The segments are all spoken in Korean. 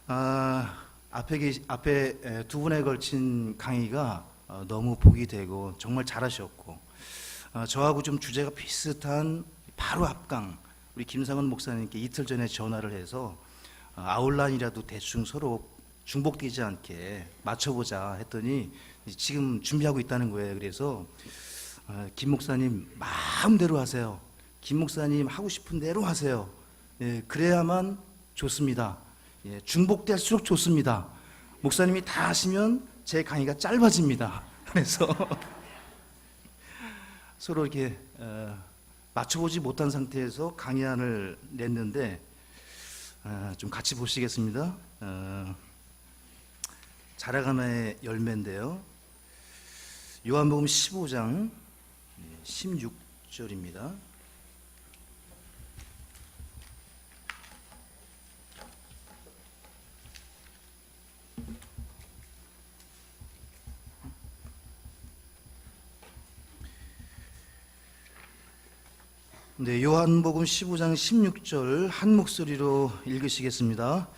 앞에 두 분에 걸친 강의가 너무 복이 되고 정말 잘하셨고, 저하고 좀 주제가 비슷한 바로 앞강 우리 김상은 목사님께 이틀 전에 전화를 해서 아웃라인이라도 대충 서로 중복되지 않게 맞춰보자 했더니 지금 준비하고 있다는 거예요. 그래서 김 목사님 마음대로 하세요. 김 목사님 하고 싶은 대로 하세요. 예, 그래야만 좋습니다. 예, 중복될수록 좋습니다. 목사님이 다 하시면 제 강의가 짧아집니다. 그래서 서로 이렇게 맞춰보지 못한 상태에서 강의안을 냈는데 좀 같이 보시겠습니다. 자라가나의 열매인데요. 요한복음 15장 16절입니다. 네, 요한복음 15장 16절 한 목소리로 읽으시겠습니다.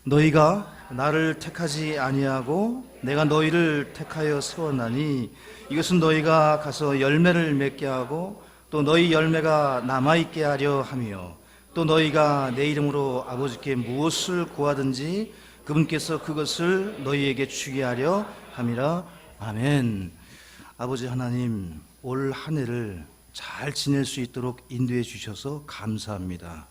너희가 나를 택하지 아니하고 내가 너희를 택하여 세웠나니 이것은 너희가 가서 열매를 맺게 하고 또 너희 열매가 남아있게 하려 함이요 또 너희가 내 이름으로 아버지께 무엇을 구하든지 그분께서 그것을 너희에게 주게 하려 함이라. 아멘. 아버지 하나님, 올 한 해를 잘 지낼 수 있도록 인도해 주셔서 감사합니다.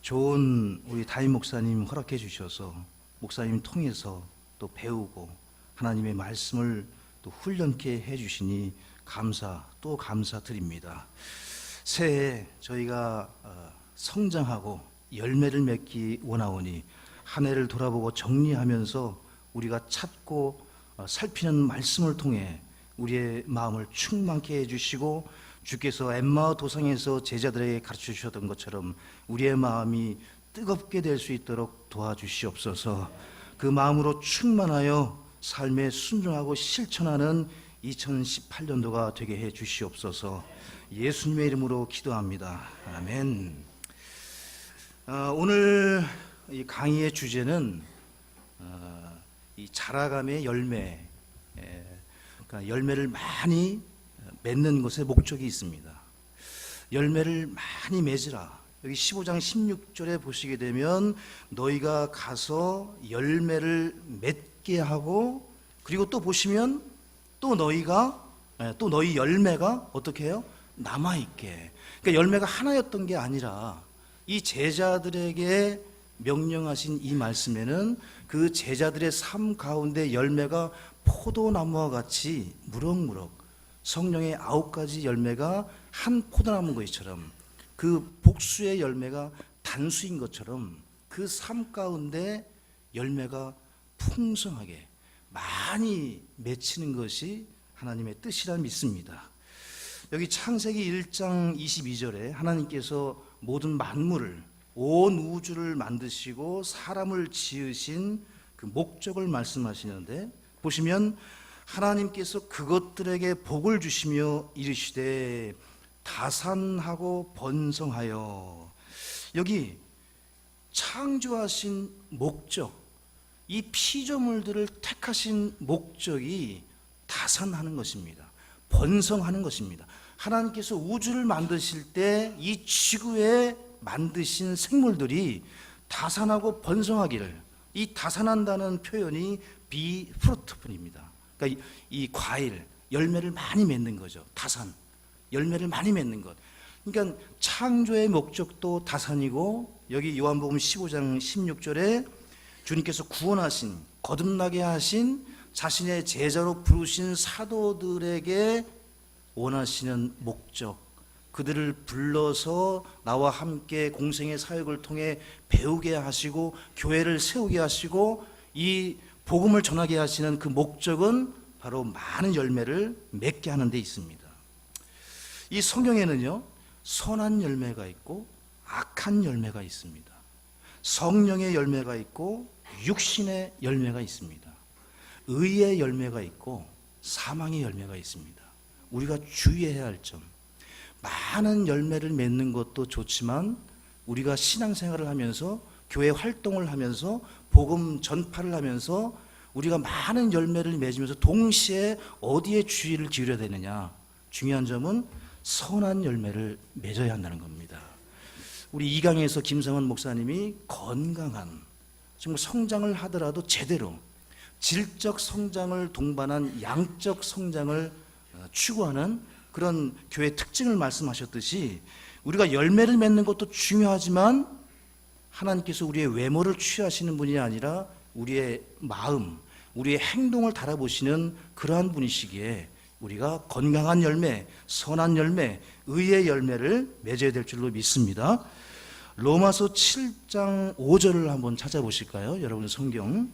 좋은 우리 담임 목사님 허락해 주셔서 목사님 통해서 또 배우고 하나님의 말씀을 또 훈련케 해 주시니 또 감사드립니다. 새해 저희가 성장하고 열매를 맺기 원하오니 한 해를 돌아보고 정리하면서 우리가 찾고 살피는 말씀을 통해 우리의 마음을 충만케 해주시고 주께서 엠마오 도상에서 제자들에게 가르쳐 주셨던 것처럼 우리의 마음이 뜨겁게 될 수 있도록 도와주시옵소서. 그 마음으로 충만하여 삶에 순종하고 실천하는 2018년도가 되게 해 주시옵소서. 예수님의 이름으로 기도합니다. 아멘. 오늘 이 강의의 주제는 이 자라감의 열매, 그러니까 열매를 많이 맺는 것에 목적이 있습니다. 열매를 많이 맺으라. 여기 15장 16절에 보시게 되면 너희가 가서 열매를 맺게 하고, 그리고 또 보시면 또 너희 열매가 어떻게 해요? 남아있게. 그러니까 열매가 하나였던 게 아니라 이 제자들에게 명령하신 이 말씀에는 그 제자들의 삶 가운데 열매가 포도나무와 같이 무럭무럭 성령의 9가지 열매가 한 포도나무 것처럼, 그 복수의 열매가 단수인 것처럼 그 삶 가운데 열매가 풍성하게 많이 맺히는 것이 하나님의 뜻이라 믿습니다. 여기 창세기 1장 22절에 하나님께서 모든 만물을, 온 우주를 만드시고 사람을 지으신 그 목적을 말씀하시는데, 보시면 하나님께서 그것들에게 복을 주시며 이르시되 다산하고 번성하여. 여기 창조하신 목적, 이 피조물들을 택하신 목적이 다산하는 것입니다. 번성하는 것입니다. 하나님께서 우주를 만드실 때 이 지구에 만드신 생물들이 다산하고 번성하기를, 이 다산한다는 표현이 비프루트풀입니다. 그러니까 이 과일, 열매를 많이 맺는 거죠. 다산, 열매를 많이 맺는 것. 그러니까 창조의 목적도 다산이고, 여기 요한복음 15장 16절에 주님께서 구원하신, 거듭나게 하신 자신의 제자로 부르신 사도들에게 원하시는 목적, 그들을 불러서 나와 함께 공생의 사역을 통해 배우게 하시고 교회를 세우게 하시고 이 복음을 전하게 하시는 그 목적은 바로 많은 열매를 맺게 하는 데 있습니다. 이 성경에는요, 선한 열매가 있고 악한 열매가 있습니다. 성령의 열매가 있고 육신의 열매가 있습니다. 의의 열매가 있고 사망의 열매가 있습니다. 우리가 주의해야 할 점, 많은 열매를 맺는 것도 좋지만 우리가 신앙생활을 하면서 교회 활동을 하면서 복음 전파를 하면서 우리가 많은 열매를 맺으면서 동시에 어디에 주의를 기울여야 되느냐? 중요한 점은 선한 열매를 맺어야 한다는 겁니다. 우리 이강에서 김성원 목사님이 건강한, 정말 성장을 하더라도 제대로 질적 성장을 동반한 양적 성장을 추구하는 그런 교회 특징을 말씀하셨듯이, 우리가 열매를 맺는 것도 중요하지만 하나님께서 우리의 외모를 취하시는 분이 아니라 우리의 마음, 우리의 행동을 달아보시는 그러한 분이시기에 우리가 건강한 열매, 선한 열매, 의의 열매를 맺어야 될 줄로 믿습니다. 로마서 7장 5절을 한번 찾아보실까요? 여러분 성경.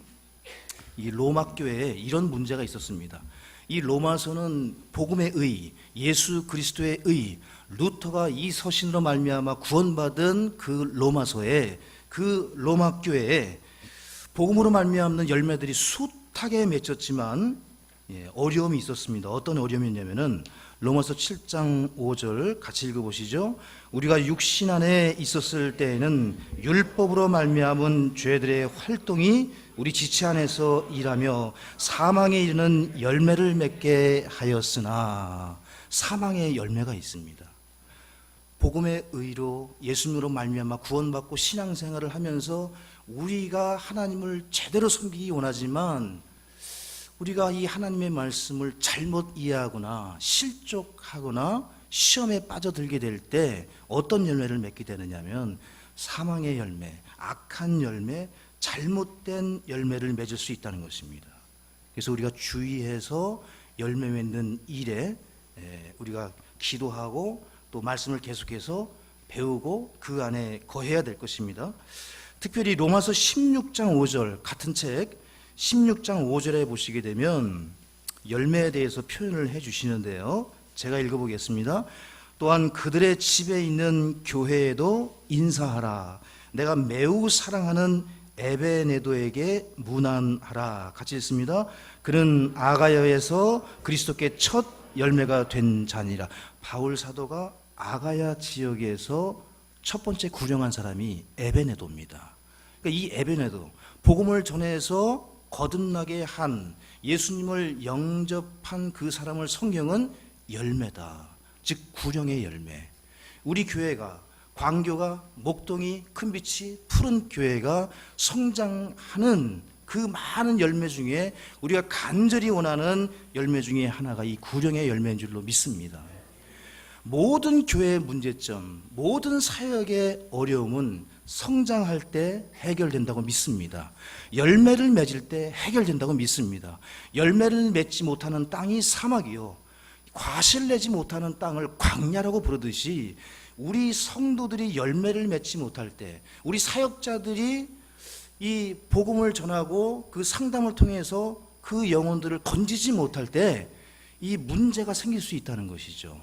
이 로마 교회에 이런 문제가 있었습니다. 이 로마서는 복음의 의, 예수 그리스도의 의, 루터가 이 서신으로 말미암아 구원받은 그 로마서에, 그 로마 교회에 복음으로 말미암는 열매들이 숱하게 맺혔지만 어려움이 있었습니다. 어떤 어려움이었냐면은 로마서 7장 5절 같이 읽어보시죠. 우리가 육신 안에 있었을 때에는 율법으로 말미암은 죄들의 활동이 우리 지체 안에서 일하며 사망에 이르는 열매를 맺게 하였으나, 사망의 열매가 있습니다. 복음의 의로 예수님으로 말미암아 구원받고 신앙생활을 하면서 우리가 하나님을 제대로 섬기기 원하지만 우리가 이 하나님의 말씀을 잘못 이해하거나 실족하거나 시험에 빠져들게 될 때 어떤 열매를 맺게 되느냐면 사망의 열매, 악한 열매, 잘못된 열매를 맺을 수 있다는 것입니다. 그래서 우리가 주의해서 열매 맺는 일에 우리가 기도하고 또 말씀을 계속해서 배우고 그 안에 거해야 될 것입니다. 특별히 로마서 16장 5절 같은 책 16장 5절에 보시게 되면 열매에 대해서 표현을 해 주시는데요. 제가 읽어보겠습니다. 또한 그들의 집에 있는 교회에도 인사하라. 내가 매우 사랑하는 에베네도에게 문안하라. 같이 읽습니다. 그는 아가야에서 그리스도께 첫 열매가 된 자니라. 바울 사도가 아가야 지역에서 첫 번째 구령한 사람이 에베네도입니다. 그러니까 이 에베네도, 복음을 전해서 거듭나게 한, 예수님을 영접한 그 사람을 성경은 열매다, 즉 구령의 열매. 우리 교회가, 광교가, 목동이, 큰빛이, 푸른 교회가 성장하는 그 많은 열매 중에 우리가 간절히 원하는 열매 중에 하나가 이 구령의 열매인 줄로 믿습니다. 모든 교회의 문제점, 모든 사역의 어려움은 성장할 때 해결된다고 믿습니다. 열매를 맺을 때 해결된다고 믿습니다. 열매를 맺지 못하는 땅이 사막이요, 과실 내지 못하는 땅을 광야라고 부르듯이 우리 성도들이 열매를 맺지 못할 때, 우리 사역자들이 이 복음을 전하고 그 상담을 통해서 그 영혼들을 건지지 못할 때 이 문제가 생길 수 있다는 것이죠.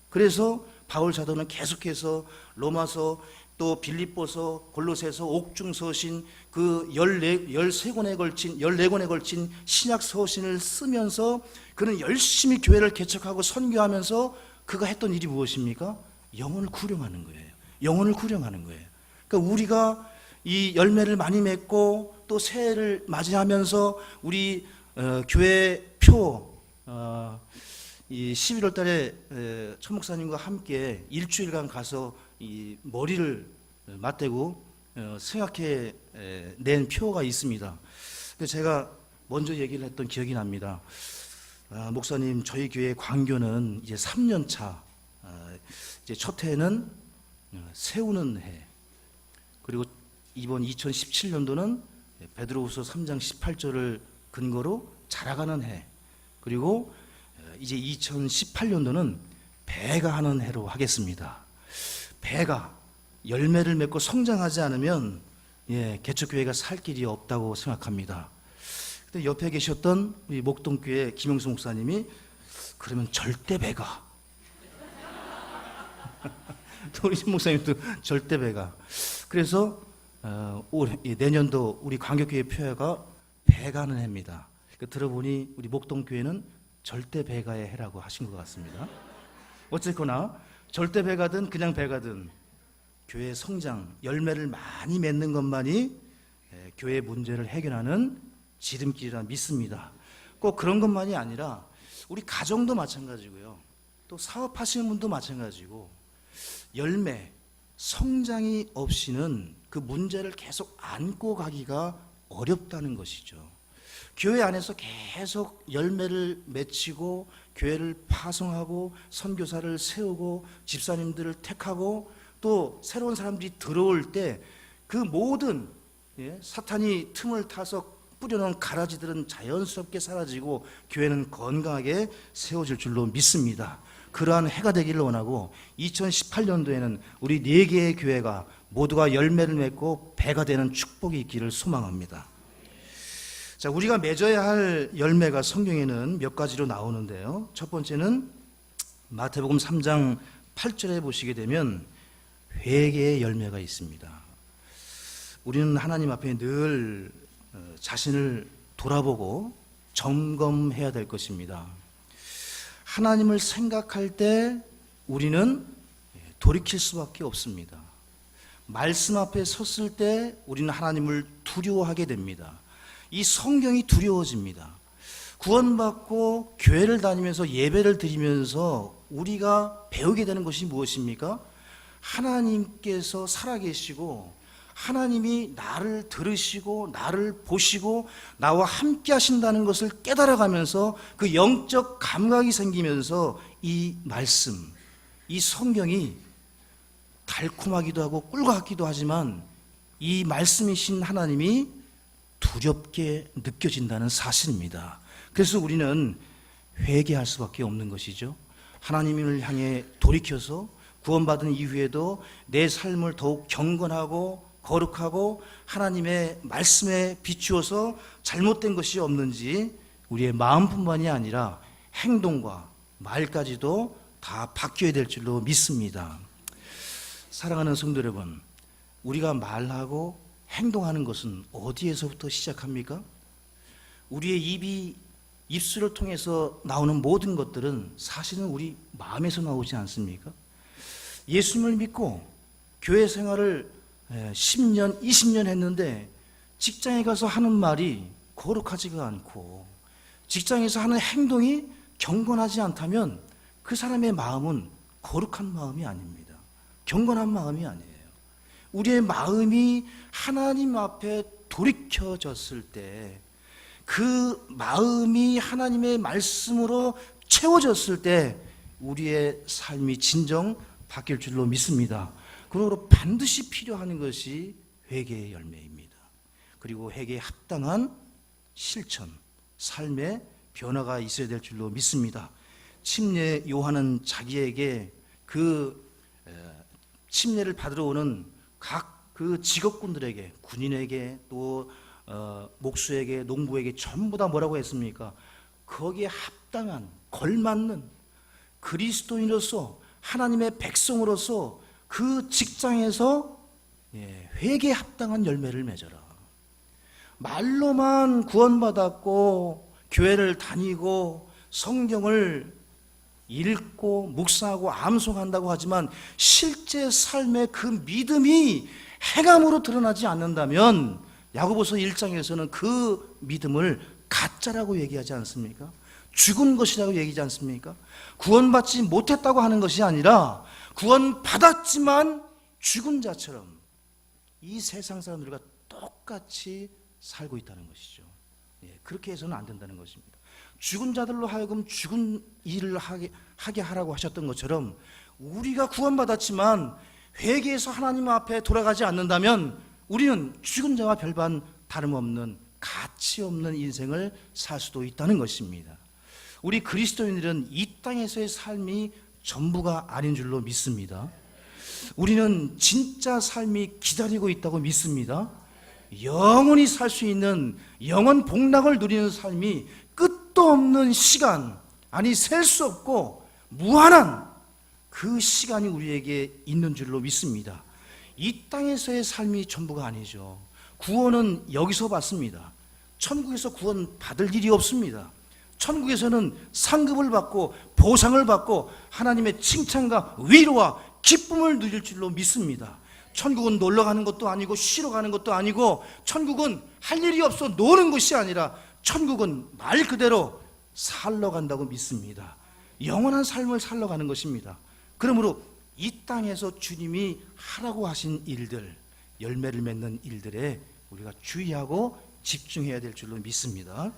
그래서 바울 사도는 계속해서 로마서, 또 빌립보서, 골로새서, 옥중서신, 그 14권에 걸친 신약 서신을 쓰면서 그는 열심히 교회를 개척하고 선교하면서 그가 했던 일이 무엇입니까? 영혼을 구령하는 거예요. 영혼을 구령하는 거예요. 그러니까 우리가 이 열매를 많이 맺고 또 새해를 맞이하면서 우리 교회 표, 이 11월 달에 천 목사님과 함께 일주일간 가서 이 머리를 맞대고 생각해 낸 표가 있습니다. 제가 먼저 얘기를 했던 기억이 납니다. 목사님, 저희 교회 광교는 이제 3년 차, 이제 첫 해는 세우는 해, 그리고 이번 2017년도는 베드로후서 3장 18절을 근거로 자라가는 해, 그리고 이제 2018년도는 배가 하는 해로 하겠습니다. 배가 열매를 맺고 성장하지 않으면 개척교회가 살 길이 없다고 생각합니다. 근데 옆에 계셨던 우리 목동교회 김영수 목사님이 그러면 절대 배가 또 우리 신 목사님도 절대 배가. 그래서 내년도 우리 광교교회 표어가 배가는 해입니다. 들어보니 우리 목동교회는 절대 배가의 해라고 하신 것 같습니다. 어쨌거나 절대 배가든 그냥 배가든 교회의 성장, 열매를 많이 맺는 것만이 교회 문제를 해결하는 지름길이라 믿습니다. 꼭 그런 것만이 아니라 우리 가정도 마찬가지고요. 또 사업하시는 분도 마찬가지고 열매, 성장이 없이는 그 문제를 계속 안고 가기가 어렵다는 것이죠. 교회 안에서 계속 열매를 맺히고 교회를 파송하고 선교사를 세우고 집사님들을 택하고 또 새로운 사람들이 들어올 때 그 모든 사탄이 틈을 타서 뿌려놓은 가라지들은 자연스럽게 사라지고 교회는 건강하게 세워질 줄로 믿습니다. 그러한 해가 되기를 원하고 2018년도에는 우리 4개의 교회가 모두가 열매를 맺고 배가 되는 축복이 있기를 소망합니다. 자, 우리가 맺어야 할 열매가 성경에는 몇 가지로 나오는데요. 첫 번째는 마태복음 3장 8절에 보시게 되면 회개의 열매가 있습니다. 우리는 하나님 앞에 늘 자신을 돌아보고 점검해야 될 것입니다. 하나님을 생각할 때 우리는 돌이킬 수밖에 없습니다. 말씀 앞에 섰을 때 우리는 하나님을 두려워하게 됩니다. 이 성경이 두려워집니다. 구원받고 교회를 다니면서 예배를 드리면서 우리가 배우게 되는 것이 무엇입니까? 하나님께서 살아계시고 하나님이 나를 들으시고 나를 보시고 나와 함께 하신다는 것을 깨달아가면서 그 영적 감각이 생기면서 이 말씀, 이 성경이 달콤하기도 하고 꿀과 같기도 하지만 이 말씀이신 하나님이 두렵게 느껴진다는 사실입니다. 그래서 우리는 회개할 수밖에 없는 것이죠. 하나님을 향해 돌이켜서 구원받은 이후에도 내 삶을 더욱 경건하고 거룩하고 하나님의 말씀에 비추어서 잘못된 것이 없는지 우리의 마음뿐만이 아니라 행동과 말까지도 다 바뀌어야 될 줄로 믿습니다. 사랑하는 성도 여러분, 우리가 말하고 행동하는 것은 어디에서부터 시작합니까? 우리의 입술을 통해서 나오는 모든 것들은 사실은 우리 마음에서 나오지 않습니까? 예수님을 믿고 교회 생활을 10년, 20년 했는데 직장에 가서 하는 말이 거룩하지가 않고 직장에서 하는 행동이 경건하지 않다면 그 사람의 마음은 거룩한 마음이 아닙니다. 경건한 마음이 아니에요. 우리의 마음이 하나님 앞에 돌이켜졌을 때, 그 마음이 하나님의 말씀으로 채워졌을 때 우리의 삶이 진정 바뀔 줄로 믿습니다. 그러므로 반드시 필요한 것이 회개의 열매입니다. 그리고 회개에 합당한 실천, 삶의 변화가 있어야 될 줄로 믿습니다. 침례 요한은 자기에게 그 침례를 받으러 오는 각 그 직업군들에게, 군인에게 또 목수에게, 농부에게 전부 다 뭐라고 했습니까? 거기에 합당한, 걸맞는 그리스도인으로서 하나님의 백성으로서 그 직장에서 회개에 합당한 열매를 맺어라. 말로만 구원받았고 교회를 다니고 성경을 읽고 묵상하고 암송한다고 하지만 실제 삶의 그 믿음이 행함으로 드러나지 않는다면 야고보서 1장에서는 그 믿음을 가짜라고 얘기하지 않습니까? 죽은 것이라고 얘기하지 않습니까? 구원받지 못했다고 하는 것이 아니라 구원받았지만 죽은 자처럼 이 세상 사람들과 똑같이 살고 있다는 것이죠. 그렇게 해서는 안 된다는 것입니다. 죽은 자들로 하여금 죽은 일을 하게 하라고 하셨던 것처럼 우리가 구원받았지만 회개해서 하나님 앞에 돌아가지 않는다면 우리는 죽은 자와 별반 다름없는 가치 없는 인생을 살 수도 있다는 것입니다. 우리 그리스도인들은 이 땅에서의 삶이 전부가 아닌 줄로 믿습니다. 우리는 진짜 삶이 기다리고 있다고 믿습니다. 영원히 살 수 있는 영원 복락을 누리는 삶이 끝도 없는 시간, 아니 셀 수 없고 무한한 그 시간이 우리에게 있는 줄로 믿습니다. 이 땅에서의 삶이 전부가 아니죠. 구원은 여기서 받습니다. 천국에서 구원 받을 일이 없습니다. 천국에서는 상급을 받고 보상을 받고 하나님의 칭찬과 위로와 기쁨을 누릴 줄로 믿습니다. 천국은 놀러 가는 것도 아니고 쉬러 가는 것도 아니고, 천국은 할 일이 없어 노는 것이 아니라 천국은 말 그대로 살러 간다고 믿습니다. 영원한 삶을 살러 가는 것입니다. 그러므로 이 땅에서 주님이 하라고 하신 일들, 열매를 맺는 일들에 우리가 주의하고 집중해야 될 줄로 믿습니다.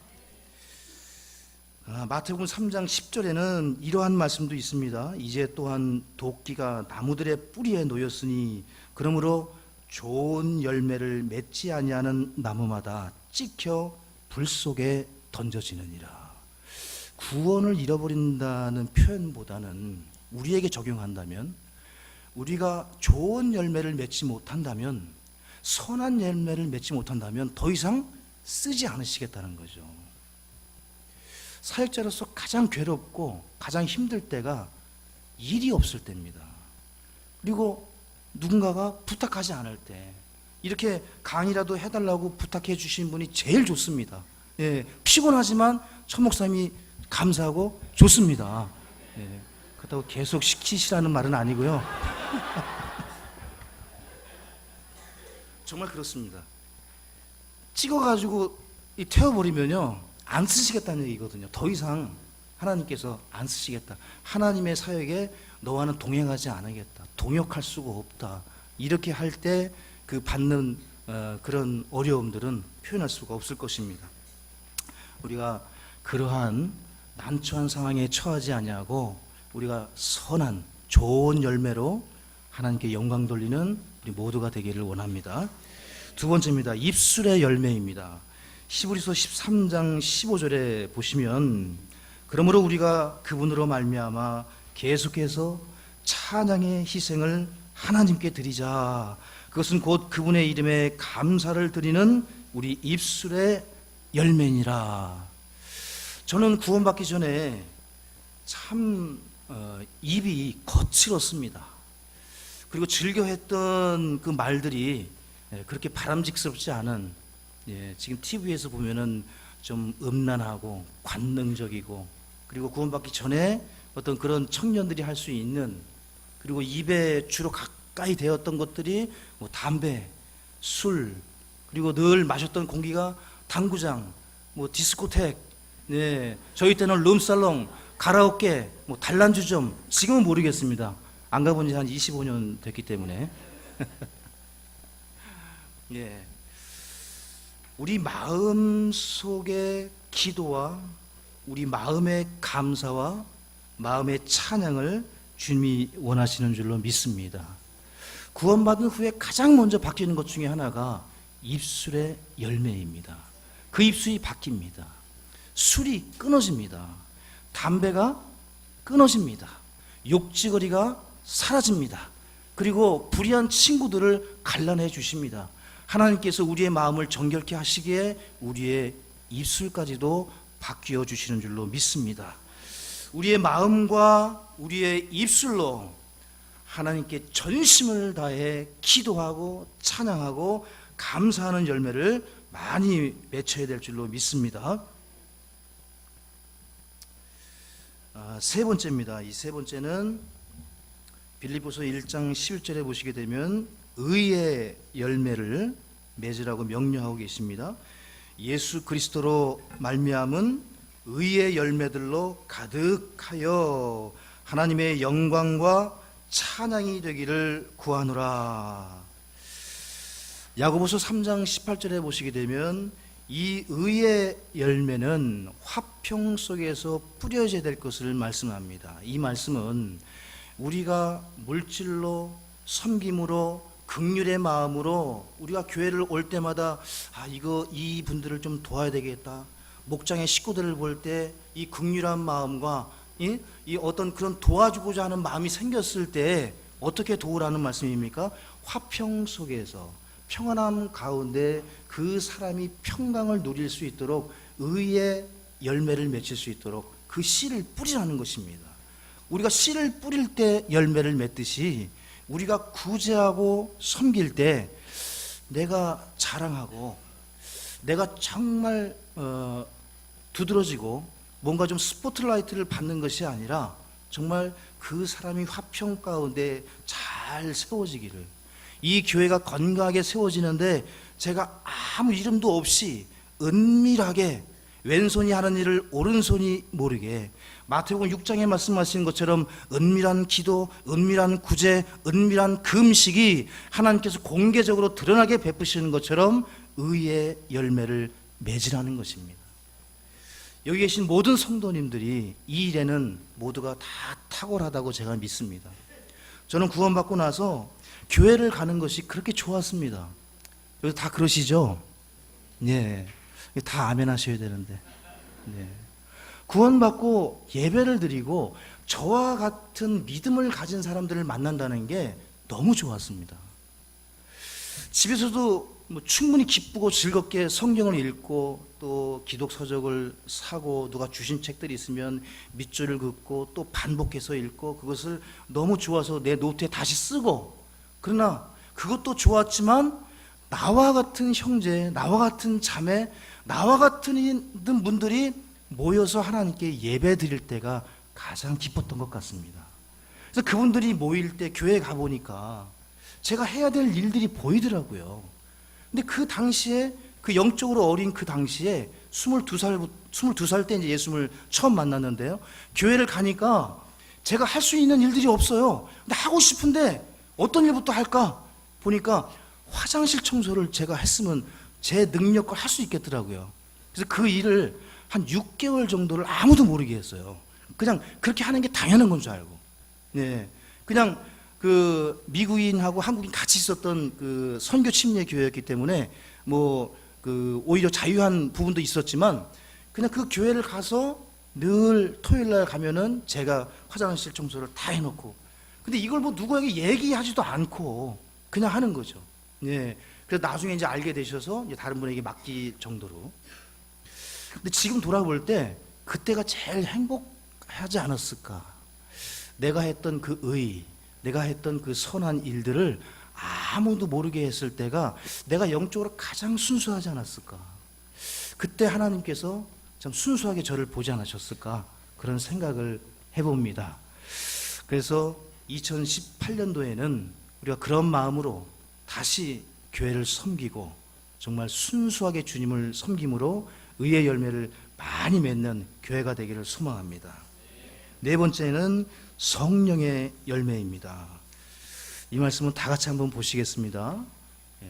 마태복음 3장 10절에는 이러한 말씀도 있습니다. 이제 또한 도끼가 나무들의 뿌리에 놓였으니 그러므로 좋은 열매를 맺지 아니하는 나무마다 찍혀 불 속에 던져지느니라. 구원을 잃어버린다는 표현보다는 우리에게 적용한다면, 우리가 좋은 열매를 맺지 못한다면, 선한 열매를 맺지 못한다면 더 이상 쓰지 않으시겠다는 거죠. 사역자로서 가장 괴롭고 가장 힘들 때가 일이 없을 때입니다. 그리고 누군가가 부탁하지 않을 때, 이렇게 강의라도 해달라고 부탁해 주신 분이 제일 좋습니다. 예, 피곤하지만 천 목사님이 감사하고 좋습니다. 예, 그렇다고 계속 시키시라는 말은 아니고요. 정말 그렇습니다. 찍어가지고 태워버리면요, 안 쓰시겠다는 얘기거든요. 더 이상 하나님께서 안 쓰시겠다. 하나님의 사역에 너와는 동행하지 않으겠다. 동역할 수가 없다. 이렇게 할 때 그 받는 그런 어려움들은 표현할 수가 없을 것입니다. 우리가 그러한 난처한 상황에 처하지 아니하고 우리가 선한 좋은 열매로 하나님께 영광 돌리는 우리 모두가 되기를 원합니다. 두 번째입니다. 입술의 열매입니다. 히브리서 13장 15절에 보시면, 그러므로 우리가 그분으로 말미암아 계속해서 찬양의 희생을 하나님께 드리자. 그것은 곧 그분의 이름에 감사를 드리는 우리 입술의 열매니라. 저는 구원받기 전에 참 입이 거칠었습니다. 그리고 즐겨했던 그 말들이 그렇게 바람직스럽지 않은, 지금 TV에서 보면은 좀 음란하고 관능적이고, 그리고 구원받기 전에 어떤 그런 청년들이 할 수 있는, 그리고 입에 주로 가까이 대었던 것들이 뭐 담배, 술, 그리고 늘 마셨던 공기가 당구장, 뭐 디스코텍, 저희 때는 룸살롱, 가라오케, 뭐 단란주점, 지금은 모르겠습니다. 안 가본 지 한 25년 됐기 때문에. 예. 우리 마음 속의 기도와 우리 마음의 감사와 마음의 찬양을 주님이 원하시는 줄로 믿습니다. 구원받은 후에 가장 먼저 바뀌는 것 중에 하나가 입술의 열매입니다. 그 입술이 바뀝니다. 술이 끊어집니다. 담배가 끊어집니다. 욕지거리가 사라집니다. 그리고 불의한 친구들을 갈라내 주십니다. 하나님께서 우리의 마음을 정결케 하시기에 우리의 입술까지도 바뀌어 주시는 줄로 믿습니다. 우리의 마음과 우리의 입술로 하나님께 전심을 다해 기도하고 찬양하고 감사하는 열매를 많이 맺어야 될 줄로 믿습니다. 세 번째입니다. 이 세 번째는 빌립보서 1장 11절에 보시게 되면 의의 열매를 맺으라고 명령하고 계십니다. 예수 그리스도로 말미암은 의의 열매들로 가득하여 하나님의 영광과 찬양이 되기를 구하노라. 야고보서 3장 18절에 보시게 되면 이 의의 열매는 화평 속에서 뿌려져야 될 것을 말씀합니다. 이 말씀은 우리가 물질로, 섬김으로, 긍휼의 마음으로 우리가 교회를 올 때마다 이 분들을 좀 도와야 되겠다, 목장의 식구들을 볼 때 이 긍휼한 마음과 이 어떤 그런 도와주고자 하는 마음이 생겼을 때 어떻게 도우라는 말씀입니까? 화평 속에서, 평안함 가운데 그 사람이 평강을 누릴 수 있도록 의의 열매를 맺을 수 있도록 그 씨를 뿌리라는 것입니다. 우리가 씨를 뿌릴 때 열매를 맺듯이 우리가 구제하고 섬길 때 내가 자랑하고 내가 정말 두드러지고 뭔가 좀 스포트라이트를 받는 것이 아니라 정말 그 사람이 화평 가운데 잘 세워지기를, 이 교회가 건강하게 세워지는데 제가 아무 이름도 없이 은밀하게 왼손이 하는 일을 오른손이 모르게 마태복음 6장에 말씀하신 것처럼 은밀한 기도, 은밀한 구제, 은밀한 금식이 하나님께서 공개적으로 드러나게 베푸시는 것처럼 의의 열매를 맺으라는 것입니다. 여기 계신 모든 성도님들이 이 일에는 모두가 다 탁월하다고 제가 믿습니다. 저는 구원받고 나서 교회를 가는 것이 그렇게 좋았습니다. 여기 다 그러시죠? 예. 다 아멘 하셔야 되는데. 네. 구원받고 예배를 드리고 저와 같은 믿음을 가진 사람들을 만난다는 게 너무 좋았습니다. 집에서도 충분히 기쁘고 즐겁게 성경을 읽고 또 기독서적을 사고 누가 주신 책들이 있으면 밑줄을 긋고 또 반복해서 읽고 그것을 너무 좋아서 내 노트에 다시 쓰고, 그러나 그것도 좋았지만 나와 같은 형제, 나와 같은 자매, 나와 같은 분들이 모여서 하나님께 예배 드릴 때가 가장 기뻤던 것 같습니다. 그래서 그분들이 모일 때 교회에 가보니까 제가 해야 될 일들이 보이더라고요. 근데 그 당시에, 그 영적으로 어린 그 당시에 22살 때 이제 예수님을 처음 만났는데요. 교회를 가니까 제가 할 수 있는 일들이 없어요. 근데 하고 싶은데 어떤 일부터 할까? 보니까 화장실 청소를 제가 했으면 제 능력과 할 수 있겠더라고요. 그래서 그 일을 한 6개월 정도를 아무도 모르게 했어요. 그냥 그렇게 하는 게 당연한 건 줄 알고. 네. 그냥 그 미국인하고 한국인 같이 있었던 그 선교 침례 교회였기 때문에 오히려 자유한 부분도 있었지만 그냥 그 교회를 가서 늘 토요일 날 가면은 제가 화장실 청소를 다 해놓고, 근데 이걸 누구에게 얘기하지도 않고 그냥 하는 거죠. 예. 그래서 나중에 이제 알게 되셔서 이제 다른 분에게 맡길 정도로. 근데 지금 돌아볼 때 그때가 제일 행복하지 않았을까? 내가 했던 그 내가 했던 그 선한 일들을 아무도 모르게 했을 때가 내가 영적으로 가장 순수하지 않았을까? 그때 하나님께서 참 순수하게 저를 보지 않으셨을까? 그런 생각을 해봅니다. 그래서 2018년도에는 우리가 그런 마음으로 다시 교회를 섬기고 정말 순수하게 주님을 섬김으로 의의 열매를 많이 맺는 교회가 되기를 소망합니다. 네 번째는 성령의 열매입니다. 이 말씀은 다 같이 한번 보시겠습니다.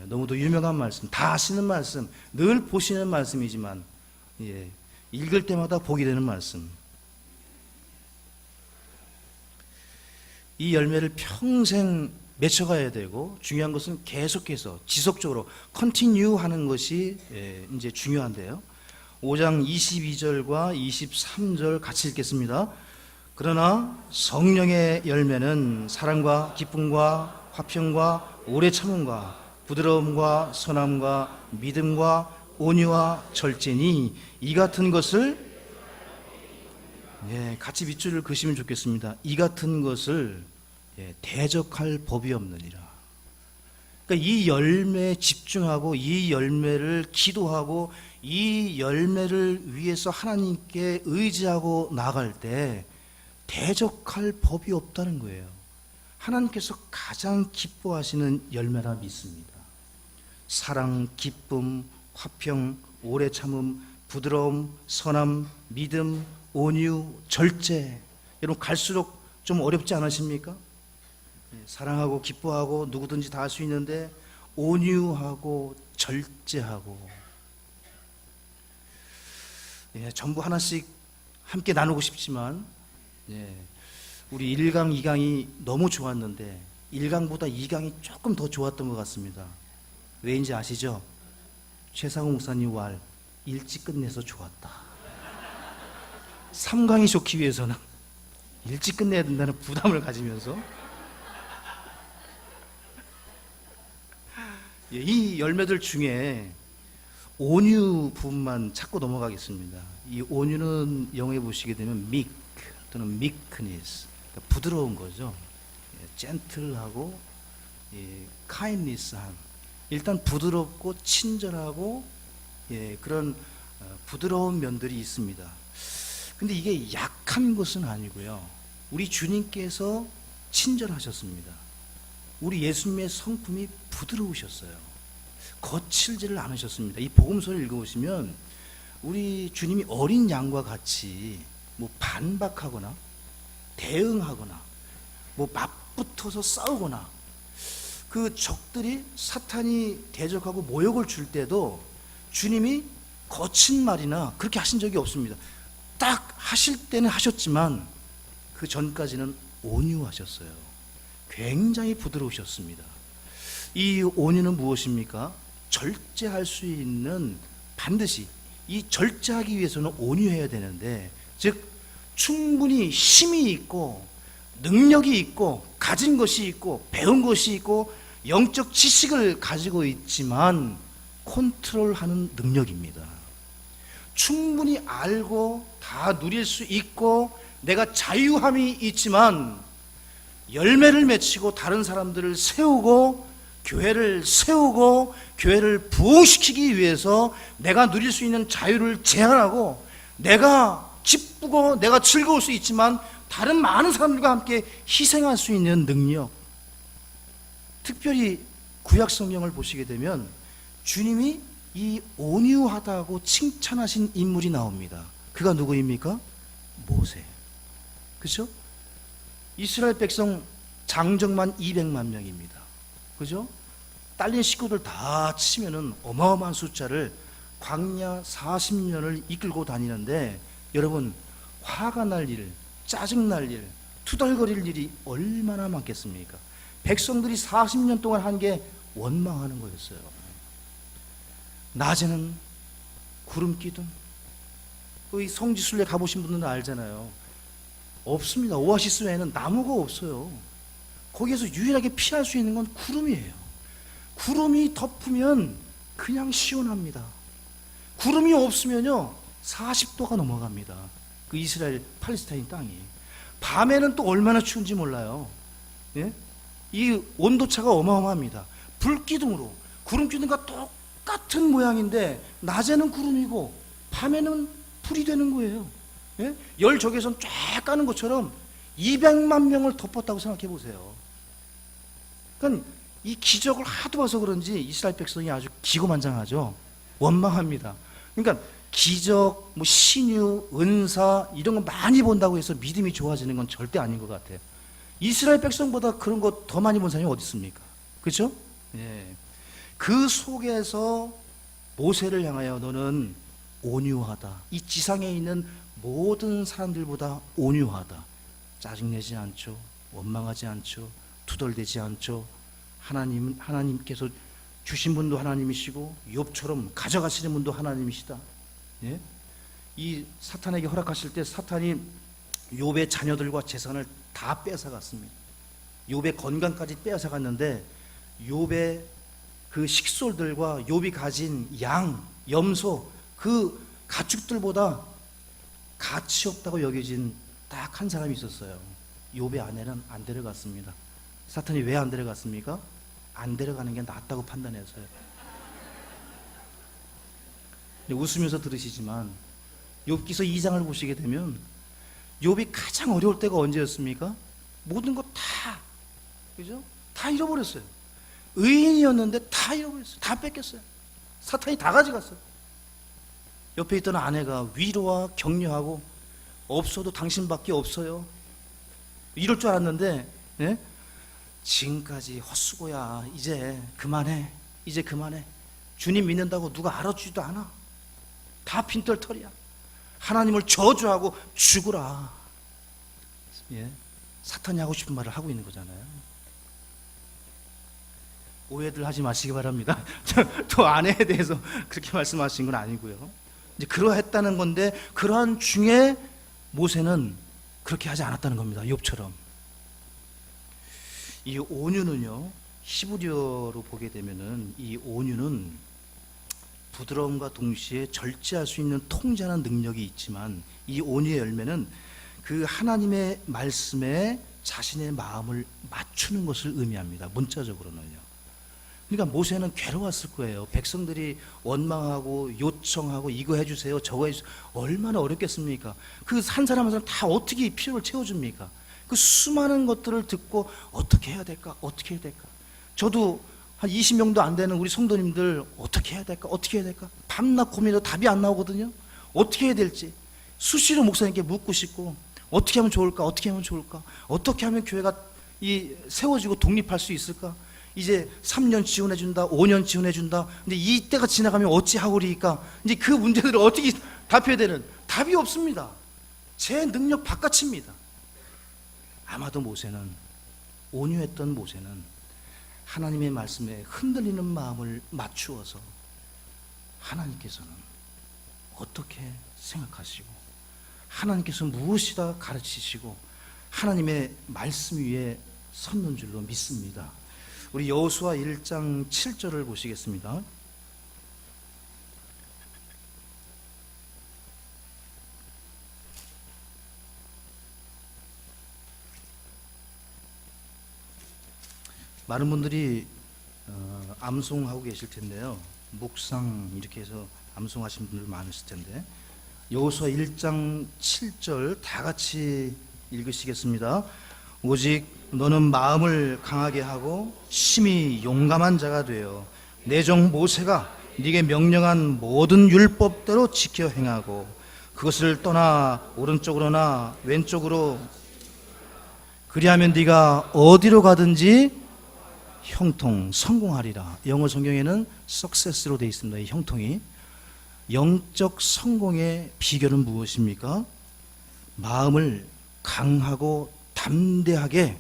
너무도 유명한 말씀, 다 아시는 말씀, 늘 보시는 말씀이지만 읽을 때마다 보게 되는 말씀. 이 열매를 평생 맺혀가야 되고, 중요한 것은 계속해서 지속적으로 컨티뉴 하는 것이 이제 중요한데요. 5장 22절과 23절 같이 읽겠습니다. 그러나 성령의 열매는 사랑과 기쁨과 화평과 오래 참음과 부드러움과 선함과 믿음과 온유와 절제니 이 같은 것을 같이 밑줄을 그시면 좋겠습니다. 이 같은 것을 대적할 법이 없느니라. 그러니까 이 열매에 집중하고 이 열매를 기도하고 이 열매를 위해서 하나님께 의지하고 나갈 때 대적할 법이 없다는 거예요. 하나님께서 가장 기뻐하시는 열매라 믿습니다. 사랑, 기쁨, 화평, 오래 참음, 부드러움, 선함, 믿음, 온유, 절제. 여러분 갈수록 좀 어렵지 않으십니까? 사랑하고 기뻐하고 누구든지 다 할 수 있는데 온유하고 절제하고 전부 하나씩 함께 나누고 싶지만 우리 1강, 2강이 너무 좋았는데 1강보다 2강이 조금 더 좋았던 것 같습니다. 왜인지 아시죠? 최상우 목사님 말 일찍 끝내서 좋았다. 3강이 좋기 위해서는 일찍 끝내야 된다는 부담을 가지면서 이 열매들 중에 온유 부분만 찾고 넘어가겠습니다. 이 온유는 영어에 보시게 되면 meek 또는 meekness, 그러니까 부드러운 거죠. 젠틀하고 kindness한, 일단 부드럽고 친절하고 그런 부드러운 면들이 있습니다. 근데 이게 약한 것은 아니고요. 우리 주님께서 친절하셨습니다. 우리 예수님의 성품이 부드러우셨어요. 거칠지를 않으셨습니다. 이 복음서를 읽어보시면 우리 주님이 어린 양과 같이 뭐 반박하거나 대응하거나 뭐 맞붙어서 싸우거나, 그 적들이 사탄이 대적하고 모욕을 줄 때도 주님이 거친 말이나 그렇게 하신 적이 없습니다. 딱 하실 때는 하셨지만 그 전까지는 온유하셨어요. 굉장히 부드러우셨습니다. 이 온유는 무엇입니까? 절제할 수 있는, 반드시 이 절제하기 위해서는 온유해야 되는데, 즉 충분히 힘이 있고 능력이 있고 가진 것이 있고 배운 것이 있고 영적 지식을 가지고 있지만 컨트롤하는 능력입니다. 충분히 알고 다 누릴 수 있고 내가 자유함이 있지만 열매를 맺히고 다른 사람들을 세우고 교회를 세우고 교회를 부흥시키기 위해서 내가 누릴 수 있는 자유를 제한하고, 내가 기쁘고 내가 즐거울 수 있지만 다른 많은 사람들과 함께 희생할 수 있는 능력. 특별히 구약 성경을 보시게 되면 주님이 이 온유하다고 칭찬하신 인물이 나옵니다. 그가 누구입니까? 모세. 그렇죠? 이스라엘 백성 장정만 200만 명입니다. 그죠? 딸린 식구들 다 치면은 어마어마한 숫자를 광야 40년을 이끌고 다니는데, 여러분 화가 날 일, 짜증 날 일, 투덜거릴 일이 얼마나 많겠습니까? 백성들이 40년 동안 한 게 원망하는 거였어요. 낮에는 구름 기둥, 이 성지순례 가보신 분들은 알잖아요. 없습니다. 오아시스 외에는 나무가 없어요. 거기에서 유일하게 피할 수 있는 건 구름이에요. 구름이 덮으면 그냥 시원합니다. 구름이 없으면요 40도가 넘어갑니다. 그 이스라엘 팔레스타인 땅이. 밤에는 또 얼마나 추운지 몰라요. 예? 이 온도차가 어마어마합니다. 불기둥으로, 구름기둥과 똑같은 모양인데 낮에는 구름이고 밤에는 불이 되는 거예요. 예? 열 적외선 쫙 까는 것처럼 200만 명을 덮었다고 생각해 보세요. 그러니까 이 기적을 하도 봐서 그런지 이스라엘 백성이 아주 기고만장하죠. 원망합니다. 그러니까 기적, 뭐 신유, 은사 이런 거 많이 본다고 해서 믿음이 좋아지는 건 절대 아닌 것 같아요. 이스라엘 백성보다 그런 거 더 많이 본 사람이 어디 있습니까? 그렇죠? 예. 그 속에서 모세를 향하여 너는 온유하다. 이 지상에 있는 모든 사람들보다 온유하다. 짜증내지 않죠. 원망하지 않죠. 투덜대지 않죠. 하나님께서 주신 분도 하나님이시고 욥처럼 가져가시는 분도 하나님이시다. 예? 이 사탄에게 허락하실 때 사탄이 욥의 자녀들과 재산을 다 빼앗아갔습니다. 욥의 건강까지 빼앗아갔는데 욥의 그 식솔들과 욥이 가진 양, 염소, 그 가축들보다 가치 없다고 여겨진 딱 한 사람이 있었어요. 욥의 아내는 안 데려갔습니다. 사탄이 왜 안 데려갔습니까? 안 데려가는 게 낫다고 판단해서요. 웃으면서 들으시지만 욥기서 2장을 보시게 되면 욥이 가장 어려울 때가 언제였습니까? 모든 거 다, 그죠? 다 잃어버렸어요. 의인이었는데 다 잃어버렸어요. 다 뺏겼어요. 사탄이 다 가져갔어요. 옆에 있던 아내가 위로와 격려하고 없어도 당신밖에 없어요. 이럴 줄 알았는데, 예? 지금까지 헛수고야. 이제 그만해. 이제 그만해. 주님 믿는다고 누가 알아주지도 않아. 다 빈털털이야. 하나님을 저주하고 죽으라. 예? 사탄이 하고 싶은 말을 하고 있는 거잖아요. 오해들 하지 마시기 바랍니다. 또 아내에 대해서 그렇게 말씀하신 건 아니고요. 이제 그러했다는 건데, 그러한 중에 모세는 그렇게 하지 않았다는 겁니다. 욥처럼. 이 온유는요, 히브리어로 보게 되면은 이 온유는 부드러움과 동시에 절제할 수 있는 통제하는 능력이 있지만, 이 온유의 열매는 그 하나님의 말씀에 자신의 마음을 맞추는 것을 의미합니다. 문자적으로는요. 그러니까 모세는 괴로웠을 거예요. 백성들이 원망하고 요청하고 이거 해주세요, 저거 해주세요. 얼마나 어렵겠습니까? 그 한 사람 한 사람 다 어떻게 필요를 채워줍니까? 그 수많은 것들을 듣고 어떻게 해야 될까? 어떻게 해야 될까? 저도 한 20명도 안 되는 우리 성도님들 어떻게 해야 될까? 어떻게 해야 될까? 밤낮 고민해도 답이 안 나오거든요. 어떻게 해야 될지 수시로 목사님께 묻고 싶고, 어떻게 하면 좋을까? 어떻게 하면 좋을까? 어떻게 하면 교회가 세워지고 독립할 수 있을까? 이제 3년 지원해준다, 5년 지원해준다. 근데 이때가 지나가면 어찌하오리까? 이제 그 문제들을 어떻게 답해야 되는, 답이 없습니다. 제 능력 바깥입니다. 아마도 모세는, 온유했던 모세는 하나님의 말씀에 흔들리는 마음을 맞추어서 하나님께서는 어떻게 생각하시고, 하나님께서 무엇이다 가르치시고 하나님의 말씀 위에 섰는 줄로 믿습니다. 우리 여호수아 1장 7절을 보시겠습니다. 많은 분들이 암송하고 계실 텐데요. 묵상 이렇게 해서 암송하신 분들 많으실 텐데, 여호수아 1장 7절 다 같이 읽으시겠습니다. 오직 너는 마음을 강하게 하고 심히 용감한 자가 되어 내 종 모세가 네게 명령한 모든 율법대로 지켜 행하고 그것을 떠나 오른쪽으로나 왼쪽으로, 그리하면 네가 어디로 가든지 형통 성공하리라. 영어 성경에는 success로 되어 있습니다. 이 형통이. 영적 성공의 비결은 무엇입니까? 마음을 강하고 담대하게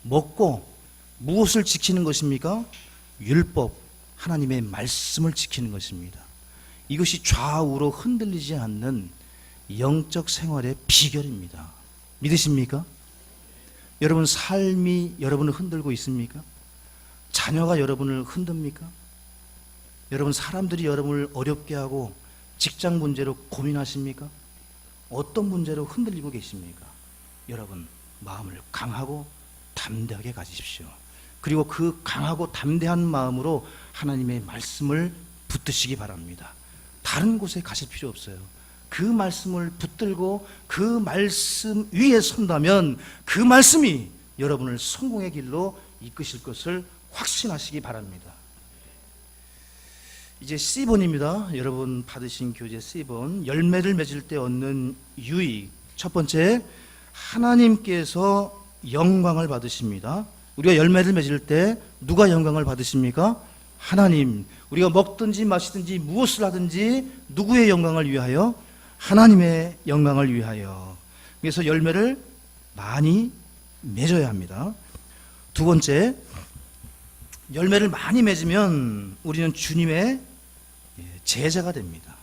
먹고 무엇을 지키는 것입니까? 율법, 하나님의 말씀을 지키는 것입니다. 이것이 좌우로 흔들리지 않는 영적 생활의 비결입니다. 믿으십니까? 여러분 삶이 여러분을 흔들고 있습니까? 자녀가 여러분을 흔듭니까? 여러분 사람들이 여러분을 어렵게 하고 직장 문제로 고민하십니까? 어떤 문제로 흔들리고 계십니까? 여러분 마음을 강하고 담대하게 가지십시오. 그리고 그 강하고 담대한 마음으로 하나님의 말씀을 붙드시기 바랍니다. 다른 곳에 가실 필요 없어요. 그 말씀을 붙들고 그 말씀 위에 선다면 그 말씀이 여러분을 성공의 길로 이끄실 것을 확신하시기 바랍니다. 이제 C번입니다. 여러분 받으신 교재 C번, 열매를 맺을 때 얻는 유익. 첫 번째, 하나님께서 영광을 받으십니다. 우리가 열매를 맺을 때 누가 영광을 받으십니까? 하나님. 우리가 먹든지 마시든지 무엇을 하든지 누구의 영광을 위하여? 하나님의 영광을 위하여. 그래서 열매를 많이 맺어야 합니다. 두 번째, 열매를 많이 맺으면 우리는 주님의 제자가 됩니다.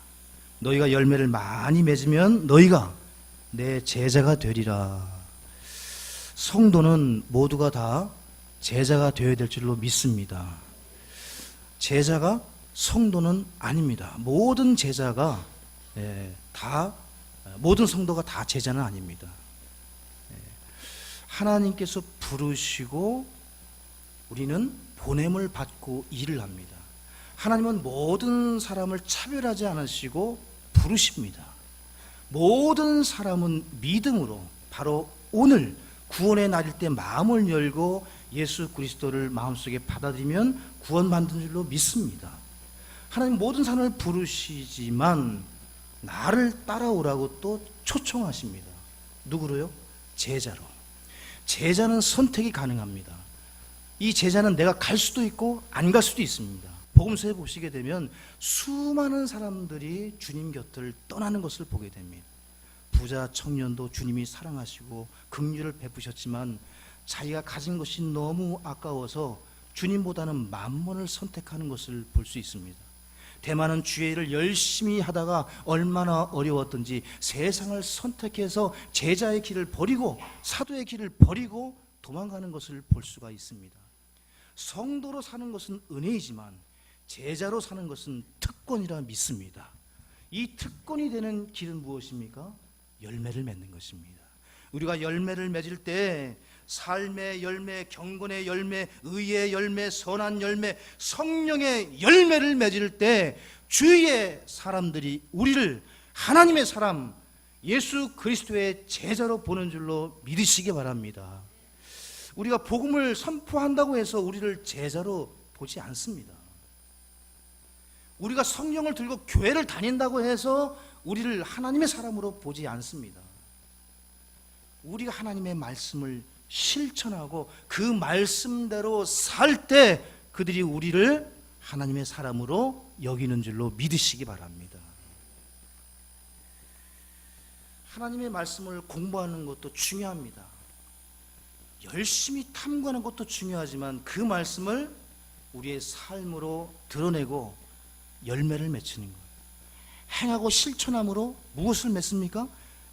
너희가 열매를 많이 맺으면 너희가 내 제자가 되리라. 성도는 모두가 다 제자가 되어야 될 줄로 믿습니다. 제자가 성도는 아닙니다. 모든 제자가 모든 성도가 다 제자는 아닙니다. 하나님께서 부르시고 우리는 보냄을 받고 일을 합니다. 하나님은 모든 사람을 차별하지 않으시고 부르십니다. 모든 사람은 믿음으로 바로 오늘 구원의 날일 때 마음을 열고 예수 그리스도를 마음속에 받아들이면 구원받는 줄로 믿습니다. 하나님 모든 사람을 부르시지만 나를 따라오라고 또 초청하십니다. 누구로요? 제자로. 제자는 선택이 가능합니다. 이 제자는 내가 갈 수도 있고 안 갈 수도 있습니다. 복음서에 보시게 되면 수많은 사람들이 주님 곁을 떠나는 것을 보게 됩니다. 부자 청년도 주님이 사랑하시고 긍휼을 베푸셨지만 자기가 가진 것이 너무 아까워서 주님보다는 만몬을 선택하는 것을 볼 수 있습니다. 대만은 주의 일을 열심히 하다가 얼마나 어려웠던지 세상을 선택해서 제자의 길을 버리고 사도의 길을 버리고 도망가는 것을 볼 수가 있습니다. 성도로 사는 것은 은혜이지만 제자로 사는 것은 특권이라 믿습니다. 이 특권이 되는 길은 무엇입니까? 열매를 맺는 것입니다. 우리가 열매를 맺을 때 삶의 열매, 경건의 열매, 의의 열매, 선한 열매, 성령의 열매를 맺을 때 주위의 사람들이 우리를 하나님의 사람, 예수 그리스도의 제자로 보는 줄로 믿으시기 바랍니다. 우리가 복음을 선포한다고 해서 우리를 제자로 보지 않습니다. 우리가 성령을 들고 교회를 다닌다고 해서 우리를 하나님의 사람으로 보지 않습니다. 우리가 하나님의 말씀을 실천하고 그 말씀대로 살 때 그들이 우리를 하나님의 사람으로 여기는 줄로 믿으시기 바랍니다. 하나님의 말씀을 공부하는 것도 중요합니다. 열심히 탐구하는 것도 중요하지만 그 말씀을 우리의 삶으로 드러내고 열매를 맺히는 것, 행하고 실천함으로 무엇을 맺습니까?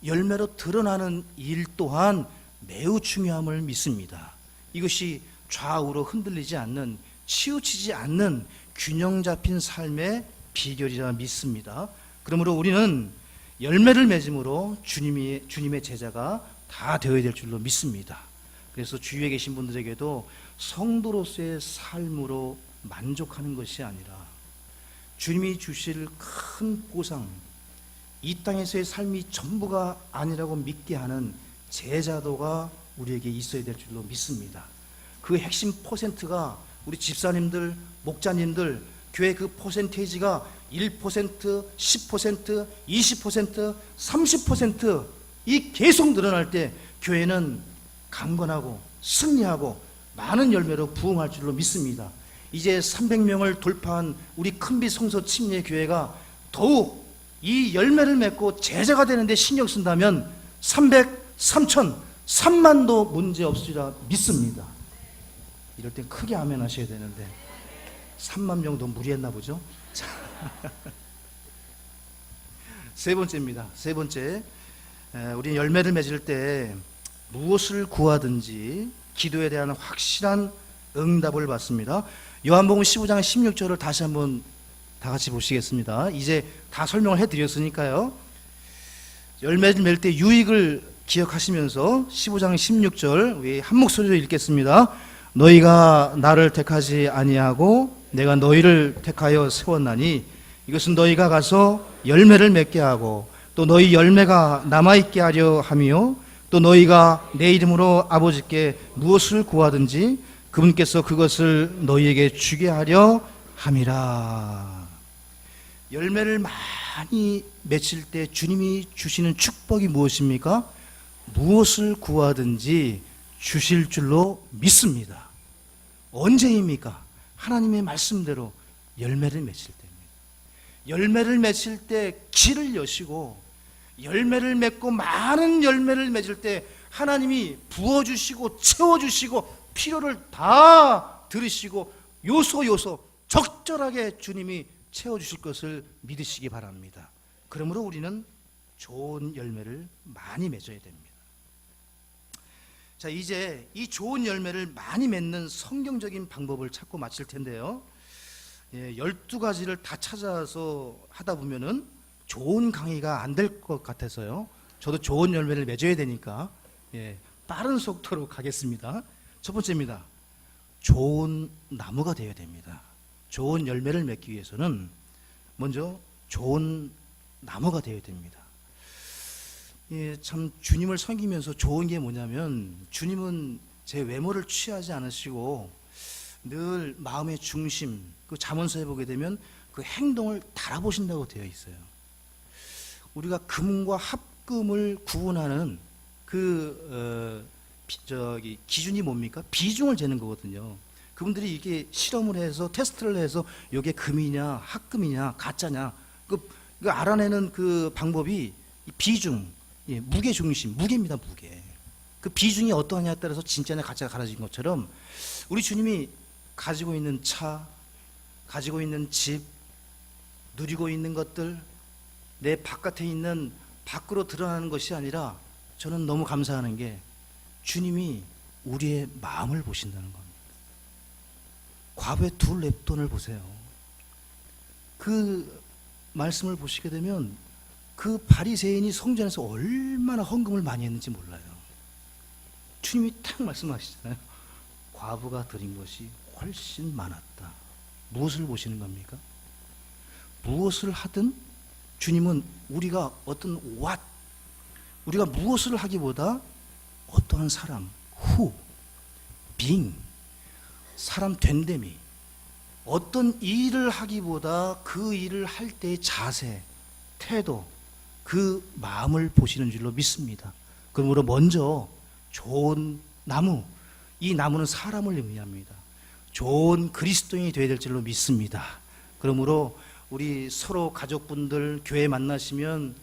열매로 드러나는 일 또한 매우 중요함을 믿습니다. 이것이 좌우로 흔들리지 않는, 치우치지 않는 균형 잡힌 삶의 비결이라 믿습니다. 그러므로 우리는 열매를 맺음으로 주님의 제자가 다 되어야 될 줄로 믿습니다. 그래서 주위에 계신 분들에게도 성도로서의 삶으로 만족하는 것이 아니라 주님이 주실 큰 보상, 이 땅에서의 삶이 전부가 아니라고 믿게 하는 제자도가 우리에게 있어야 될 줄로 믿습니다. 그 핵심 퍼센트가 우리 집사님들, 목자님들, 교회 그 퍼센테이지가 1%, 10%, 20%, 30% 이 계속 늘어날 때 교회는 강건하고 승리하고 많은 열매로 부흥할 줄로 믿습니다. 이제 300명을 돌파한 우리 큰빛 성서 침례 교회가 더욱 이 열매를 맺고 제자가 되는데 신경 쓴다면 300, 3천, 3만도 문제 없으리라 믿습니다. 이럴 땐 크게 아멘 하셔야 되는데 3만 명도 무리했나 보죠. 세 번째입니다. 세 번째, 우리 열매를 맺을 때 무엇을 구하든지 기도에 대한 확실한 응답을 받습니다. 요한복음 15장 16절을 다시 한번 다 같이 보시겠습니다. 이제 다 설명을 해드렸으니까요. 열매를 맺을 때 유익을 기억하시면서 15장 16절 우리 한 목소리로 읽겠습니다. 너희가 나를 택하지 아니하고 내가 너희를 택하여 세웠나니 이것은 너희가 가서 열매를 맺게 하고 또 너희 열매가 남아있게 하려 하며 또 너희가 내 이름으로 아버지께 무엇을 구하든지 그분께서 그것을 너희에게 주게 하려 함이라. 열매를 많이 맺힐 때 주님이 주시는 축복이 무엇입니까? 무엇을 구하든지 주실 줄로 믿습니다. 언제입니까? 하나님의 말씀대로 열매를 맺힐 때입니다. 열매를 맺힐 때 길을 여시고 열매를 맺고 많은 열매를 맺을 때 하나님이 부어주시고 채워주시고 필요를 다 들으시고 요소 적절하게 주님이 채워주실 것을 믿으시기 바랍니다. 그러므로 우리는 좋은 열매를 많이 맺어야 됩니다. 자, 이제 이 좋은 열매를 많이 맺는 성경적인 방법을 찾고 마칠 텐데요. 12가지를 다 찾아서 하다 보면은 좋은 강의가 안 될 것 같아서요. 저도 좋은 열매를 맺어야 되니까 빠른 속도로 가겠습니다. 첫 번째입니다. 좋은 나무가 되어야 됩니다. 좋은 열매를 맺기 위해서는 먼저 좋은 나무가 되어야 됩니다. 참 주님을 섬기면서 좋은 게 뭐냐면 주님은 제 외모를 취하지 않으시고 늘 마음의 중심, 그 잠언서에 보게 되면 그 행동을 달아보신다고 되어 있어요. 우리가 금과 합금을 구분하는 기준이 뭡니까? 비중을 재는 거거든요. 그분들이 이게 실험을 해서 테스트를 해서 이게 금이냐 합금이냐 가짜냐 그 알아내는 그 방법이 비중, 무게 중심, 무게입니다. 무게. 그 비중이 어떠하냐에 따라서 진짜냐 가짜가 갈라진 것처럼 우리 주님이 가지고 있는 차, 가지고 있는 집, 누리고 있는 것들, 내 바깥에 있는 밖으로 드러나는 것이 아니라 저는 너무 감사하는 게 주님이 우리의 마음을 보신다는 겁니다. 과부의 두 랩돈을 보세요. 그 말씀을 보시게 되면 그 바리새인이 성전에서 얼마나 헌금을 많이 했는지 몰라요. 주님이 딱 말씀하시잖아요. 과부가 드린 것이 훨씬 많았다. 무엇을 보시는 겁니까? 무엇을 하든 주님은 우리가 우리가 무엇을 하기보다 어떠한 사람, being, 사람 된됨이 어떤 일을 하기보다 그 일을 할 때의 자세, 태도, 그 마음을 보시는 줄로 믿습니다. 그러므로 먼저 좋은 나무, 이 나무는 사람을 의미합니다. 좋은 그리스도인이 되어야 될 줄로 믿습니다. 그러므로 우리 서로 가족분들 교회 만나시면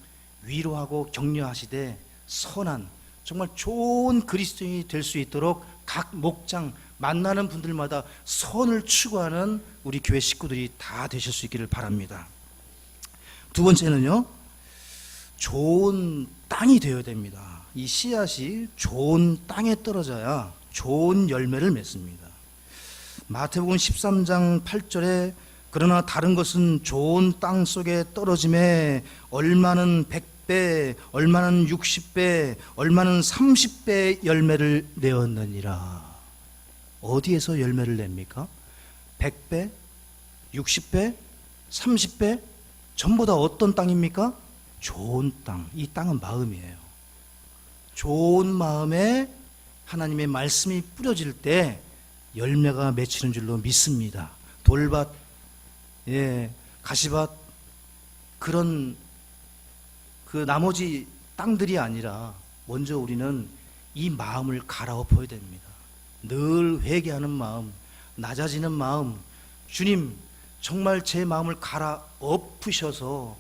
위로하고 격려하시되 선한 정말 좋은 그리스도인이 될 수 있도록 각 목장 만나는 분들마다 선을 추구하는 우리 교회 식구들이 다 되실 수 있기를 바랍니다. 두 번째는요, 좋은 땅이 되어야 됩니다. 이 씨앗이 좋은 땅에 떨어져야 좋은 열매를 맺습니다. 마태복음 13장 8절에 그러나 다른 것은 좋은 땅 속에 떨어짐에 얼마는 100배, 얼마는 60배, 얼마는 30배 열매를 내었느니라. 어디에서 열매를 냅니까? 100배, 60배, 30배? 전부 다 어떤 땅입니까? 좋은 땅. 이 땅은 마음이에요. 좋은 마음에 하나님의 말씀이 뿌려질 때 열매가 맺히는 줄로 믿습니다. 돌밭, 가시밭, 그런 그 나머지 땅들이 아니라 먼저 우리는 이 마음을 갈아엎어야 됩니다. 늘 회개하는 마음, 낮아지는 마음, 주님 정말 제 마음을 갈아엎으셔서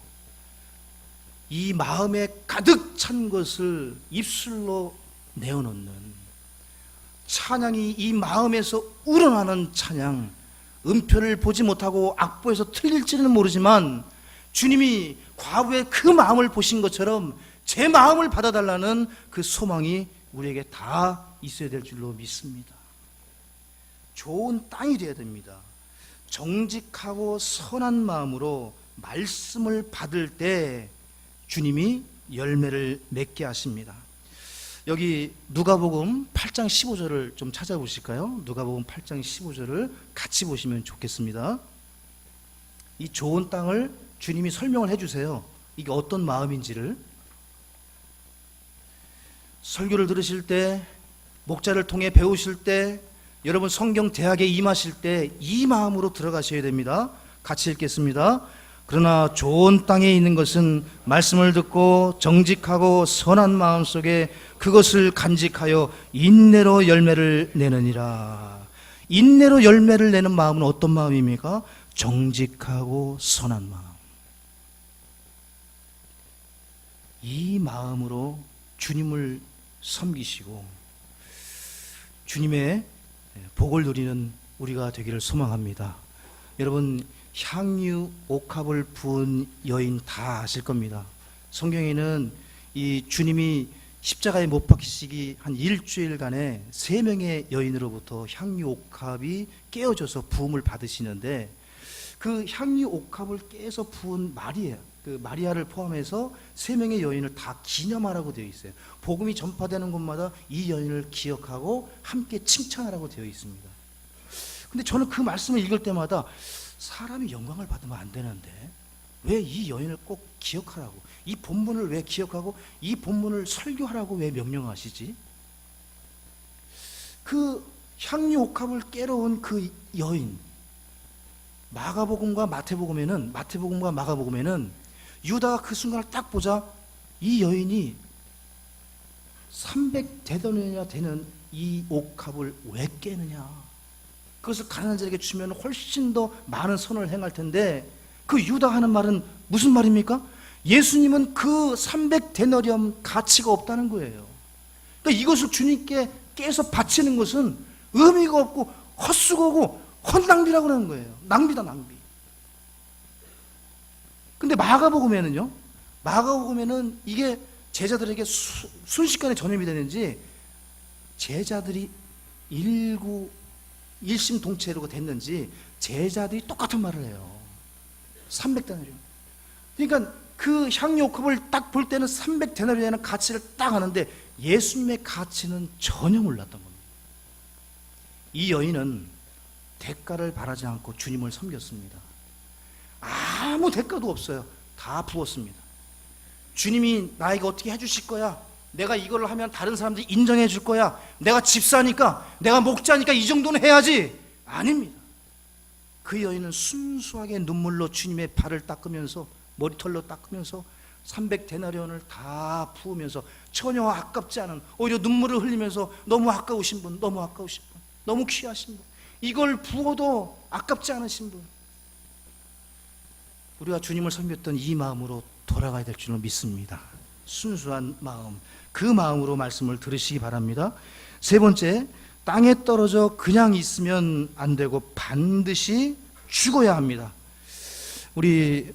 이 마음에 가득 찬 것을 입술로 내어놓는 찬양이 이 마음에서 우러나는 찬양, 음표를 보지 못하고 악보에서 틀릴지는 모르지만 주님이 과부의 그 마음을 보신 것처럼 제 마음을 받아달라는 그 소망이 우리에게 다 있어야 될 줄로 믿습니다. 좋은 땅이 되어야 됩니다. 정직하고 선한 마음으로 말씀을 받을 때 주님이 열매를 맺게 하십니다. 여기 누가복음 8장 15절을 좀 찾아보실까요? 누가복음 8장 15절을 같이 보시면 좋겠습니다. 이 좋은 땅을 주님이 설명을 해주세요. 이게 어떤 마음인지를. 설교를 들으실 때, 목자를 통해 배우실 때, 여러분 성경 대학에 임하실 때 이 마음으로 들어가셔야 됩니다. 같이 읽겠습니다. 그러나 좋은 땅에 있는 것은 말씀을 듣고 정직하고 선한 마음 속에 그것을 간직하여 인내로 열매를 내느니라. 인내로 열매를 내는 마음은 어떤 마음입니까? 정직하고 선한 마음. 이 마음으로 주님을 섬기시고 주님의 복을 누리는 우리가 되기를 소망합니다. 여러분, 향유 옥합을 부은 여인 다 아실 겁니다. 성경에는 이 주님이 십자가에 못 박히시기 한 일주일간에 3명의 여인으로부터 향유 옥합이 깨어져서 부음을 받으시는데 그 향유 옥합을 깨서 부은 마리아를 포함해서 3명의 여인을 다 기념하라고 되어 있어요. 복음이 전파되는 곳마다 이 여인을 기억하고 함께 칭찬하라고 되어 있습니다. 근데 저는 그 말씀을 읽을 때마다 사람이 영광을 받으면 안 되는데 왜 이 여인을 꼭 기억하라고, 이 본문을 왜 기억하고 이 본문을 설교하라고 왜 명령하시지? 그 향유 옥합을 깨러 온 그 여인, 마태복음과 마가복음에는 유다가 그 순간을 딱 보자 이 여인이 300데나리온이나 되는 이 옥합을 왜 깨느냐, 그것을 가난한 자에게 주면 훨씬 더 많은 선을 행할 텐데 그 유다 하는 말은 무슨 말입니까? 예수님은 그 300데나리온 가치가 없다는 거예요. 그러니까 이것을 주님께 깨서 바치는 것은 의미가 없고 헛수고고 헛낭비라고 하는 거예요. 낭비다, 낭비. 근데 마가복음에는 이게 제자들에게 순식간에 전염이 되는지 제자들이 일심동체로 됐는지 제자들이 똑같은 말을 해요. 300데나리온. 그러니까 그 향유 옥합을 딱 볼 때는 300데나리온이라는 가치를 딱 하는데 예수님의 가치는 전혀 몰랐던 겁니다. 이 여인은 대가를 바라지 않고 주님을 섬겼습니다. 아무 대가도 없어요. 다 부었습니다. 주님이 나에게 어떻게 해주실 거야? 내가 이걸 하면 다른 사람들이 인정해 줄 거야. 내가 집사니까, 내가 목자니까 이 정도는 해야지. 아닙니다. 그 여인은 순수하게 눈물로 주님의 발을 닦으면서, 머리털로 닦으면서 300데나리온을 다 부으면서 전혀 아깝지 않은, 오히려 눈물을 흘리면서 너무 아까우신 분, 너무 아까우신 분, 너무 귀하신 분, 이걸 부어도 아깝지 않으신 분, 우리가 주님을 섬겼던 이 마음으로 돌아가야 될 줄로 믿습니다. 순수한 마음, 그 마음으로 말씀을 들으시기 바랍니다. 세 번째, 땅에 떨어져 그냥 있으면 안 되고 반드시 죽어야 합니다. 우리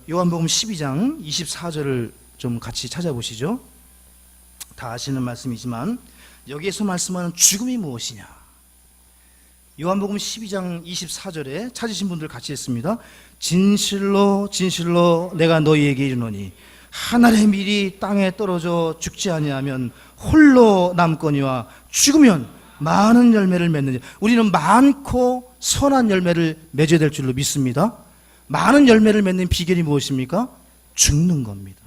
요한복음 12장 24절을 좀 같이 찾아보시죠. 다 아시는 말씀이지만 여기에서 말씀하는 죽음이 무엇이냐. 요한복음 12장 24절에 찾으신 분들 같이 했습니다. 진실로 진실로 내가 너희에게 이르노니 한 알의 밀이 땅에 떨어져 죽지 아니하면 홀로 남거니와 죽으면 많은 열매를 맺느니. 우리는 많고 선한 열매를 맺어야 될 줄로 믿습니다. 많은 열매를 맺는 비결이 무엇입니까? 죽는 겁니다.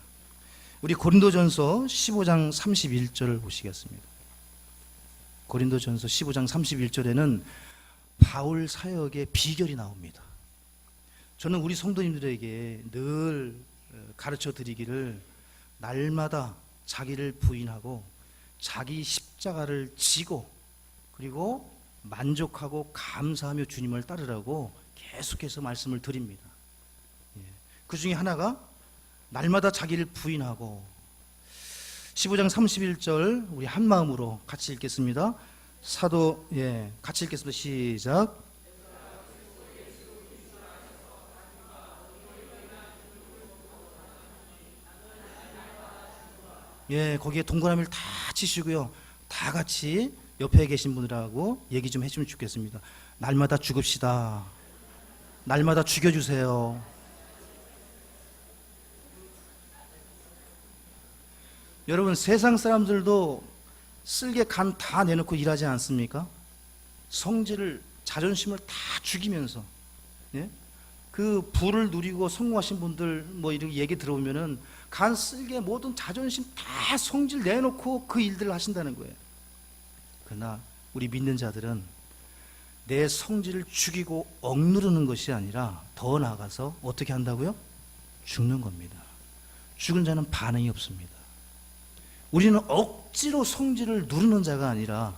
우리 고린도전서 15장 31절을 보시겠습니다. 고린도전서 15장 31절에는 바울 사역의 비결이 나옵니다. 저는 우리 성도님들에게 늘 가르쳐 드리기를, 날마다 자기를 부인하고 자기 십자가를 지고 그리고 만족하고 감사하며 주님을 따르라고 계속해서 말씀을 드립니다. 그 중에 하나가 날마다 자기를 부인하고, 15장 31절 우리 한 마음으로 같이 읽겠습니다. 같이 읽겠습니다. 시작. 거기에 동그라미를 다 치시고요. 다 같이 옆에 계신 분들하고 얘기 좀 해주면 좋겠습니다. 날마다 죽읍시다. 날마다 죽여주세요. 여러분, 세상 사람들도 쓸개 간 다 내놓고 일하지 않습니까? 성질을, 자존심을 다 죽이면서, 그 부를 누리고 성공하신 분들 이렇게 얘기 들어보면은 간 쓸개 모든 자존심 다 성질 내놓고 그 일들을 하신다는 거예요. 그러나 우리 믿는 자들은 내 성질을 죽이고 억누르는 것이 아니라 더 나아가서 어떻게 한다고요? 죽는 겁니다. 죽은 자는 반응이 없습니다. 우리는 억지로 성질을 누르는 자가 아니라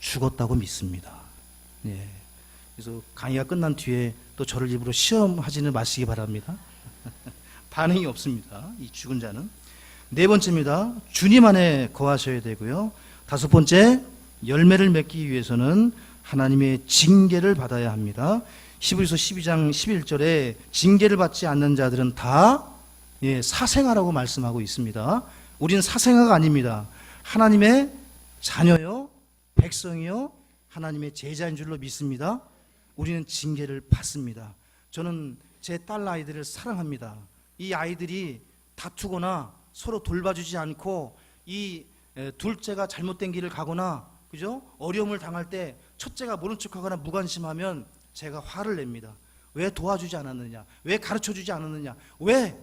죽었다고 믿습니다. 그래서 강의가 끝난 뒤에 또 저를 일부러 시험하지는 마시기 바랍니다. 반응이 없습니다. 이 죽은 자는. 네 번째입니다. 주님 안에 거하셔야 되고요. 다섯 번째, 열매를 맺기 위해서는 하나님의 징계를 받아야 합니다. 히브리서 12장 11절에 징계를 받지 않는 자들은 다 사생아라고 말씀하고 있습니다. 우리는 사생아가 아닙니다. 하나님의 자녀요, 백성이요, 하나님의 제자인 줄로 믿습니다. 우리는 징계를 받습니다. 저는 제 딸 아이들을 사랑합니다. 이 아이들이 다투거나 서로 돌봐주지 않고 이 둘째가 잘못된 길을 가거나, 그죠? 어려움을 당할 때 첫째가 모른 척하거나 무관심하면 제가 화를 냅니다. 왜 도와주지 않았느냐? 왜 가르쳐주지 않았느냐? 왜